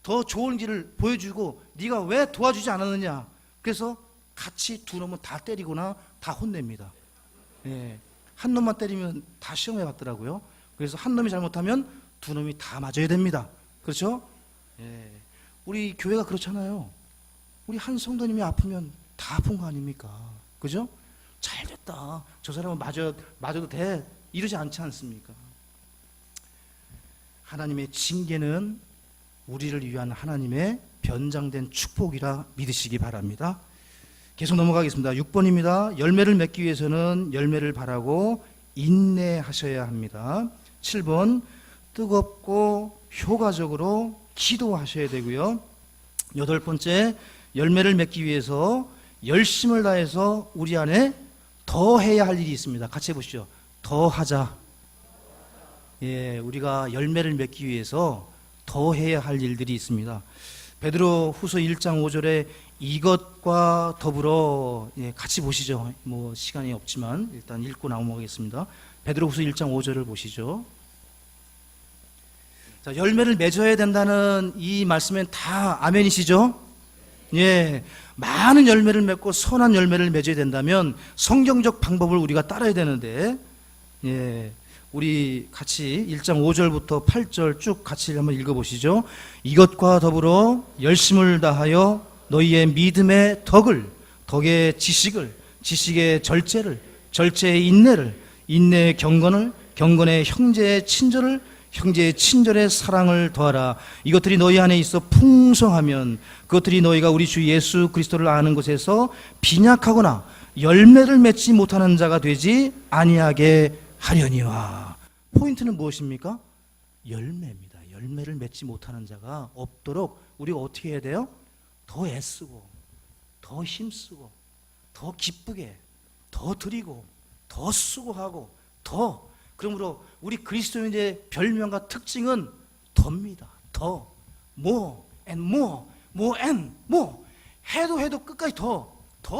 더 좋은 길을 보여주고 네가 왜 도와주지 않았느냐? 그래서 같이 두 놈은 다 때리거나 다 혼냅니다. 한 놈만 때리면 다 시험해 봤더라고요. 그래서 한 놈이 잘못하면 두 놈이 다 맞아야 됩니다. 그렇죠? 우리 교회가 그렇잖아요. 우리 한 성도님이 아프면 다 아픈 거 아닙니까? 그죠? 잘 됐다. 저 사람은 맞아도 돼. 이러지 않지 않습니까? 하나님의 징계는 우리를 위한 하나님의 변장된 축복이라 믿으시기 바랍니다. 계속 넘어가겠습니다. 6번입니다. 열매를 맺기 위해서는 열매를 바라고 인내하셔야 합니다. 7번, 뜨겁고 효과적으로 기도하셔야 되고요. 8번째, 열매를 맺기 위해서 열심을 다해서 우리 안에 더 해야 할 일이 있습니다. 같이 해보시죠. 더 하자. 우리가 열매를 맺기 위해서 더 해야 할 일들이 있습니다. 베드로 후서 1장 5절에 이것과 더불어, 같이 보시죠. 시간이 없지만 일단 읽고 넘어가겠습니다. 베드로 후서 1장 5절을 보시죠. 자, 열매를 맺어야 된다는 이 말씀엔 다 아멘이시죠? 예, 많은 열매를 맺고 선한 열매를 맺어야 된다면 성경적 방법을 우리가 따라야 되는데, 예, 우리 같이 1장 5절부터 8절 쭉 같이 한번 읽어보시죠. 이것과 더불어 열심을 다하여 너희의 믿음의 덕의 지식을, 지식의 절제를, 절제의 인내를, 인내의 경건을, 경건의 형제의 친절을, 형제의 친절의 사랑을 더하라. 이것들이 너희 안에 있어 풍성하면 그것들이 너희가 우리 주 예수 그리스도를 아는 것에서 빈약하거나 열매를 맺지 못하는 자가 되지 아니하게 하려니와. 포인트는 무엇입니까? 열매입니다. 열매를 맺지 못하는 자가 없도록 우리가 어떻게 해야 돼요? 더 애쓰고, 더 힘쓰고, 더 기쁘게, 더 드리고, 더 수고하고, 더. 그러므로 우리 그리스도인의 별명과 특징은 더입니다. 더, more and more, more and more. 해도 끝까지 더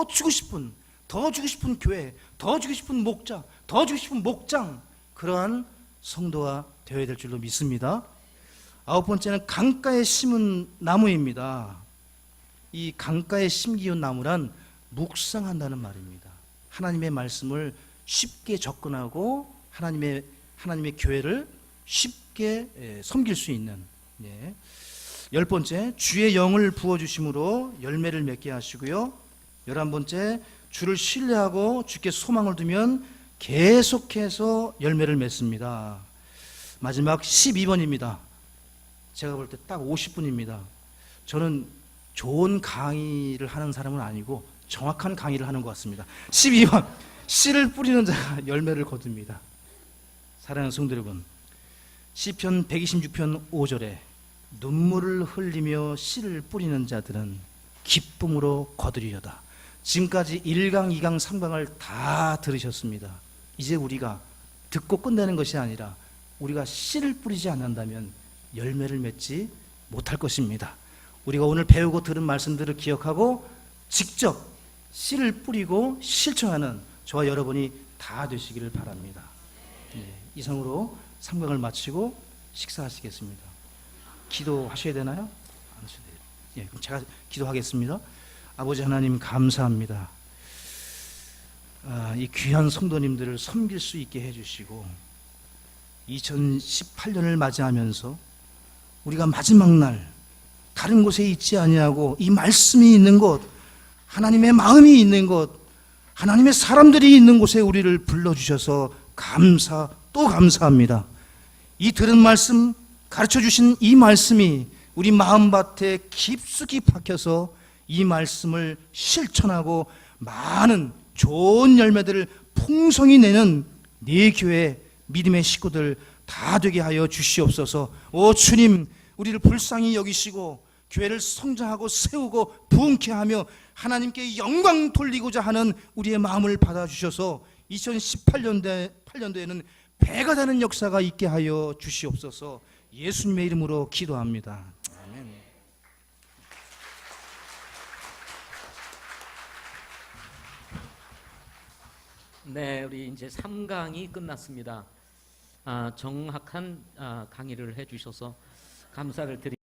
주고 싶은, 더 주고 싶은 교회, 더 주고 싶은 목자, 더 주고 싶은 목장, 그러한 성도가 되어야 될 줄로 믿습니다. 9번째는 강가에 심은 나무입니다. 이 강가에 심기운 나무란 묵상한다는 말입니다. 하나님의 말씀을 쉽게 접근하고 하나님의 교회를 쉽게 섬길 수 있는. 10번째, 주의 영을 부어주심으로 열매를 맺게 하시고요. 11번째, 주를 신뢰하고 주께 소망을 두면 계속해서 열매를 맺습니다. 마지막 12번입니다. 제가 볼 때 딱 50분입니다. 저는 좋은 강의를 하는 사람은 아니고 정확한 강의를 하는 것 같습니다. 12번, 씨를 뿌리는 자가 열매를 거둡니다. 사랑하는 성도 여러분, 시편 126편 5절에 눈물을 흘리며 씨를 뿌리는 자들은 기쁨으로 거두리려다. 지금까지 1강, 2강, 3강을 다 들으셨습니다. 이제 우리가 듣고 끝내는 것이 아니라 우리가 씨를 뿌리지 않는다면 열매를 맺지 못할 것입니다. 우리가 오늘 배우고 들은 말씀들을 기억하고 직접 씨를 뿌리고 실천하는 저와 여러분이 다 되시기를 바랍니다. 이상으로 3강을 마치고 식사하시겠습니다. 기도하셔야 되나요? 안 하셔도 돼요. 그럼 제가 기도하겠습니다. 아버지 하나님, 감사합니다. 이 귀한 성도님들을 섬길 수 있게 해주시고 2018년을 맞이하면서 우리가 마지막 날 다른 곳에 있지 아니하고 이 말씀이 있는 곳, 하나님의 마음이 있는 곳, 하나님의 사람들이 있는 곳에 우리를 불러주셔서 또 감사합니다. 이 들은 말씀, 가르쳐 주신 이 말씀이 우리 마음밭에 깊숙이 박혀서 이 말씀을 실천하고 많은 좋은 열매들을 풍성히 내는 네 교회 믿음의 식구들 다 되게 하여 주시옵소서. 오 주님, 우리를 불쌍히 여기시고 교회를 성장하고 세우고 부흥케 하며 하나님께 영광 돌리고자 하는 우리의 마음을 받아주셔서 2018년도에는 배가 되는 역사가 있게 하여 주시옵소서. 예수님의 이름으로 기도합니다. 아멘. 네, 우리 이제 3강이 끝났습니다. 정확한 강의를 해주셔서 감사를 드립니다.